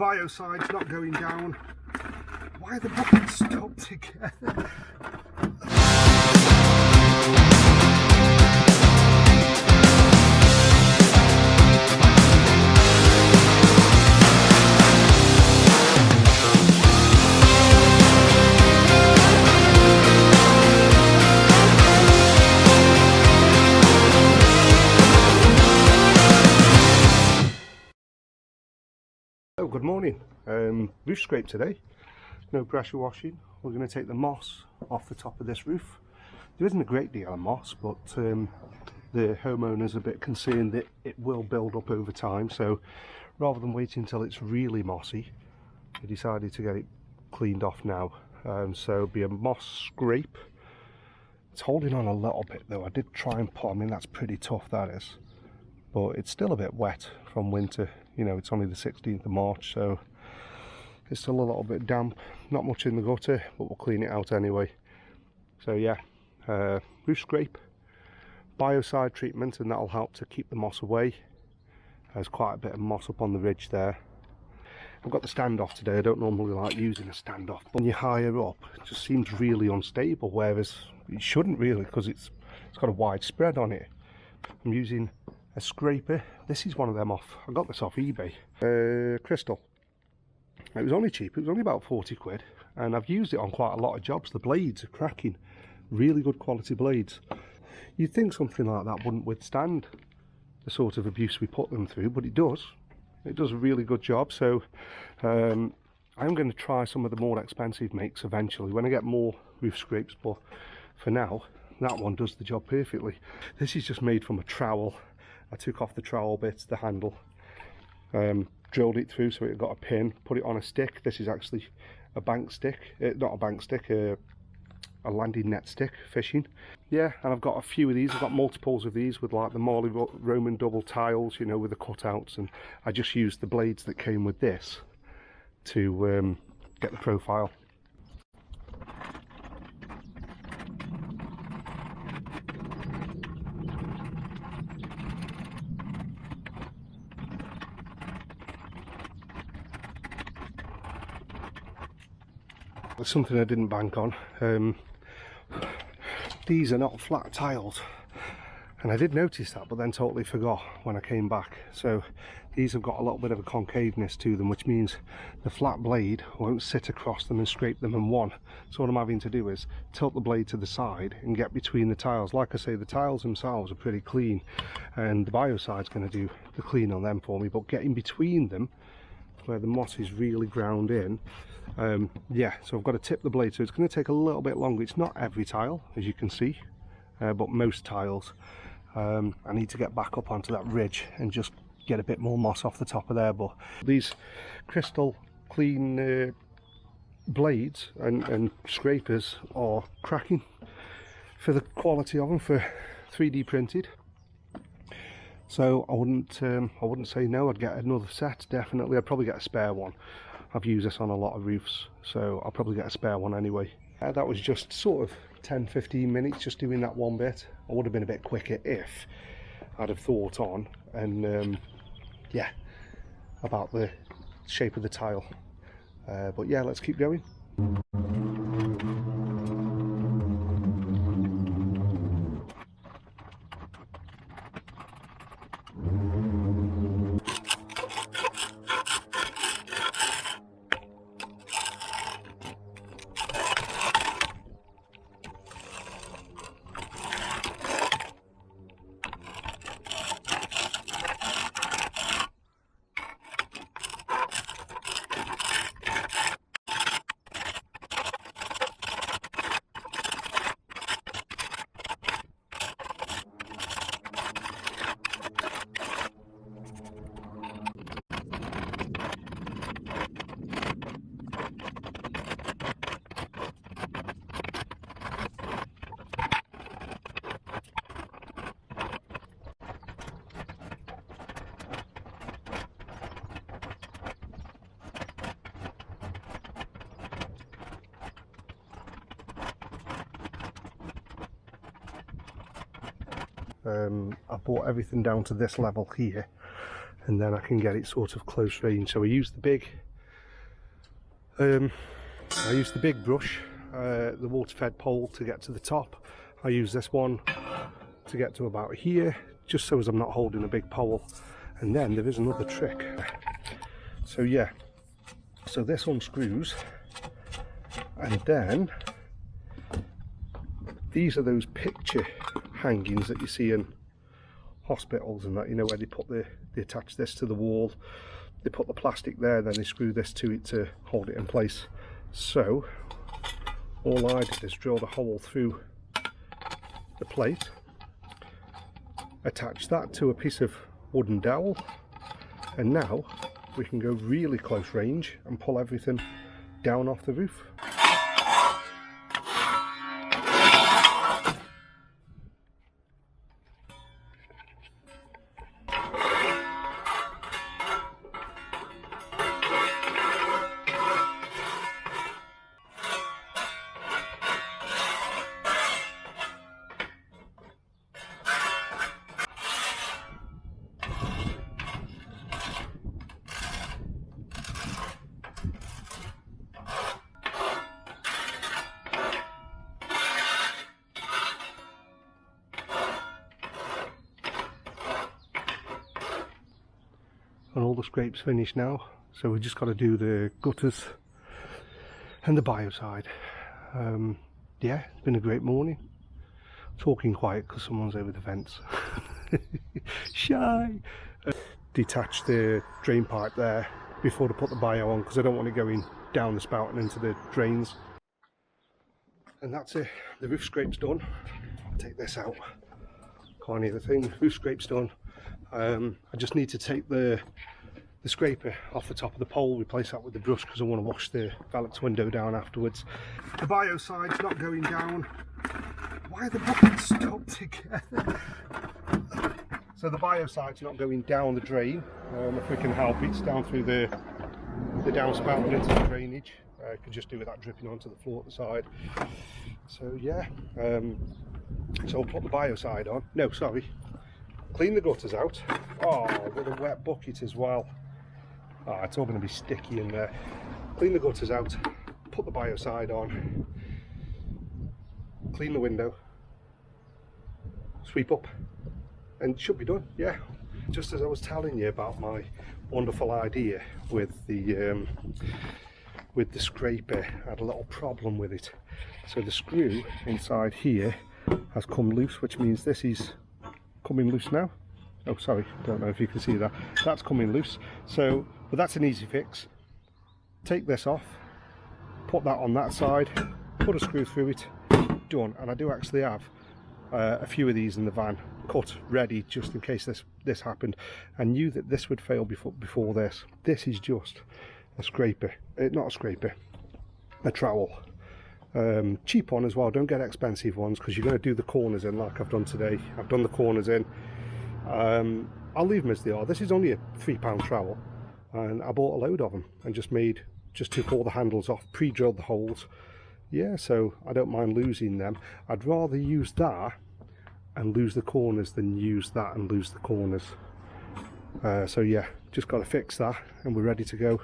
biocide's not going down. Why are the buckets stuck together? Oh, good morning. Roof scrape today. No pressure washing. We're going to take the moss off the top of this roof. There isn't a great deal of moss, but the homeowner's a bit concerned that it will build up over time, so rather than waiting until it's really mossy, we decided to get it cleaned off now. So it'll be a moss scrape. It's holding on a little bit though. I did try and put, I mean that's pretty tough, that is, but it's still a bit wet from winter. You know, it's only the 16th of March, so it's still a little bit damp. Not much in the gutter, but we'll clean it out anyway. So yeah, roof scrape, biocide treatment, and that'll help to keep the moss away. There's quite a bit of moss up on the ridge there. I've got the standoff today. I don't normally like using a standoff, but when you're higher up, it just seems really unstable, whereas it shouldn't really, because it's got a wide spread on it. I'm using a scraper. This is one of them off, I got this off eBay, Krystal. It was only cheap, it was only about 40 quid, and I've used it on quite a lot of jobs. The blades are cracking, really good quality blades. You'd think something like that wouldn't withstand the sort of abuse we put them through, but it does a really good job. So I'm going to try some of the more expensive makes eventually when I get more roof scrapes, but for now that one does the job perfectly. This is just made from a trowel. I took off the trowel bits, the handle, drilled it through so it got a pin, put it on a stick. This is actually a bank stick, not a bank stick, a landing net stick, fishing. Yeah, and I've got a few of these. I've got multiples of these with like the Marley Roman double tiles, you know, with the cutouts, and I just used the blades that came with this to get the profile. There's something I didn't bank on. These are not flat tiles, and I did notice that, but then totally forgot when I came back. So these have got a little bit of a concaveness to them, which means the flat blade won't sit across them and scrape them in one. So what I'm having to do is tilt the blade to the side and get between the tiles. Like I say, the tiles themselves are pretty clean, and the biocide's going to do the clean on them for me, but getting between them where the moss is really ground in, yeah, so I've got to tip the blade, so it's going to take a little bit longer. It's not every tile, as you can see, but most tiles. I need to get back up onto that ridge and just get a bit more moss off the top of there. But these Krystal clean blades and scrapers are cracking for the quality of them, for 3D printed. So I wouldn't say no. I'd get another set, definitely. I'd probably get a spare one. I've used this on a lot of roofs, so I'll probably get a spare one anyway. That was just sort of 10-15 minutes just doing that one bit. I would have been a bit quicker if I'd have thought on and yeah, about the shape of the tile. But yeah, let's keep going. I brought everything down to this level here, and then I can get it sort of close range. So I use the big I use the big brush, the water-fed pole, to get to the top. I use this one to get to about here, just so as I'm not holding a big pole. And then there is another trick. So yeah, so this unscrews, and then these are those picture hangings that you see in hospitals and that, you know, where they attach this to the wall, they put the plastic there, then they screw this to it to hold it in place. So all I did is drill the hole through the plate, attach that to a piece of wooden dowel, and now we can go really close range and pull everything down off the roof. And all the scrapes finished now, so we just got to do the gutters and the biocide. Yeah, it's been a great morning. Talking quiet because someone's over the fence. Shy! Detach the drain pipe there before to put the bio on, because I don't want it going down the spout and into the drains. And that's it, the roof scrape's done. I'll take this out. Can't hear the thing. Roof scrape's done. I just need to take the scraper off the top of the pole, replace that with the brush because I want to wash the valance window down afterwards. The bio side's not going down. Why are the buckets stuck together? So the bio side's not going down the drain, if we can help it. It's down through the downspout and into the drainage. I could just do with that dripping onto the floor at the side. So yeah, so I'll put the bio side on. No, sorry. Clean the gutters out. Oh, with a wet bucket as well. Oh, it's all going to be sticky in there. Clean the gutters out, put the bio side on, clean the window, sweep up, and it should be done. Yeah, just as I was telling you about my wonderful idea with the scraper, I had a little problem with it. So the screw inside here has come loose, which means this is coming loose now. Oh, sorry, don't know if you can see that. That's coming loose. So, but that's an easy fix. Take this off, put that on that side, put a screw through it, done. And I do actually have a few of these in the van cut ready just in case this happened. I knew that this would fail before this. This is just a scraper, not a scraper, a trowel. Cheap one as well, don't get expensive ones because you're going to do the corners in like I've done today. I've done the corners in. I'll leave them as they are. This is only a £3 trowel, and I bought a load of them and just took all the handles off, pre-drilled the holes. Yeah, so I don't mind losing them. I'd rather use that and lose the corners than use that and lose the corners. So yeah, just got to fix that and we're ready to go.